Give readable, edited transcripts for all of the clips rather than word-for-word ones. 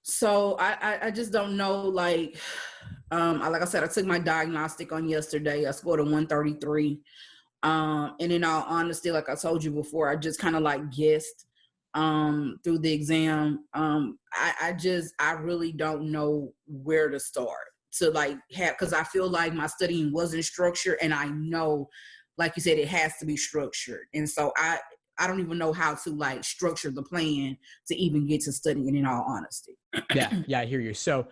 So I just don't know. Like I said, I took my diagnostic on yesterday. I scored a 133. And in all honesty, like I told you before, I just kind of like guessed through the exam. I really don't know where to start to like have, because I feel like my studying wasn't structured, and I know, like you said, it has to be structured. And so I don't even know how to like structure the plan to even get to studying, in all honesty. Yeah, I hear you. So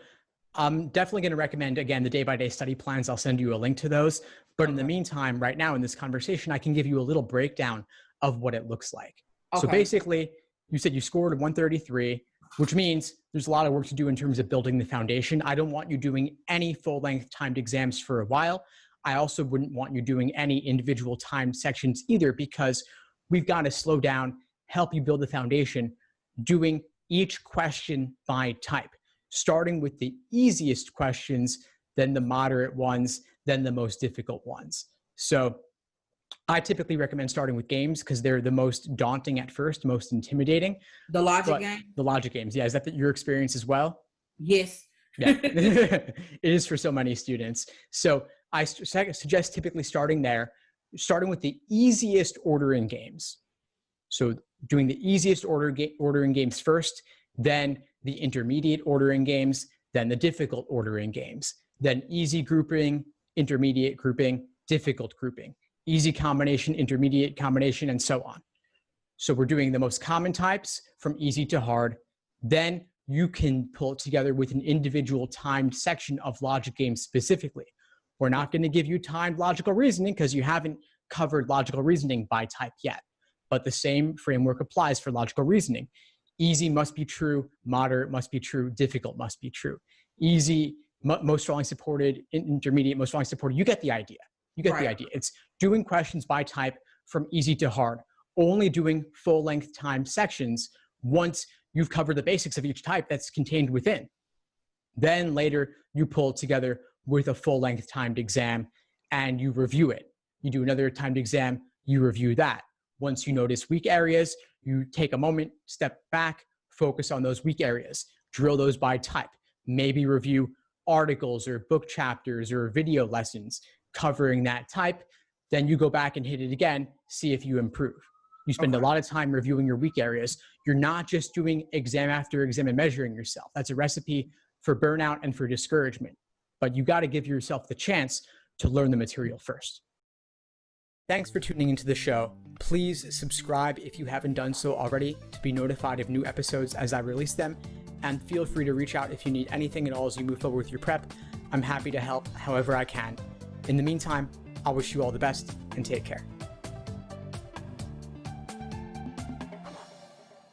I'm definitely going to recommend, again, the day-by-day study plans. I'll send you a link to those. But in the meantime, right now in this conversation, I can give you a little breakdown of what it looks like. So basically, you said you scored a 133, which means there's a lot of work to do in terms of building the foundation. I don't want you doing any full-length timed exams for a while. I also wouldn't want you doing any individual timed sections either, because we've got to slow down, help you build the foundation, doing each question by type, starting with the easiest questions, then the moderate ones, then the most difficult ones. So I typically recommend starting with games because they're the most daunting at first, most intimidating. The logic game? The logic games. Yeah. Is that your experience as well? Yes. Yeah, it is for so many students. So I suggest typically starting there, starting with the easiest ordering games. So doing the easiest ordering games first, then the intermediate ordering games, then the difficult ordering games, then easy grouping, intermediate grouping, difficult grouping, easy combination, intermediate combination, and so on. So we're doing the most common types from easy to hard. Then you can pull it together with an individual timed section of logic games specifically. We're not going to give you timed logical reasoning because you haven't covered logical reasoning by type yet. But the same framework applies for logical reasoning. Easy must be true, moderate must be true, difficult must be true. Easy, most strongly supported, intermediate, most strongly supported. You get the idea. You get the idea. It's doing questions by type from easy to hard, only doing full-length timed sections once you've covered the basics of each type that's contained within. Then later, you pull it together with a full-length timed exam and you review it. You do another timed exam, you review that. Once you notice weak areas, you take a moment, step back, focus on those weak areas, drill those by type, maybe review articles or book chapters or video lessons covering that type. Then you go back and hit it again, see if you improve. You spend a lot of time reviewing your weak areas. You're not just doing exam after exam and measuring yourself. That's a recipe for burnout and for discouragement. But you got to give yourself the chance to learn the material first. Thanks for tuning into the show. Please subscribe if you haven't done so already to be notified of new episodes as I release them. And feel free to reach out if you need anything at all as you move forward with your prep. I'm happy to help however I can. In the meantime, I'll wish you all the best and take care.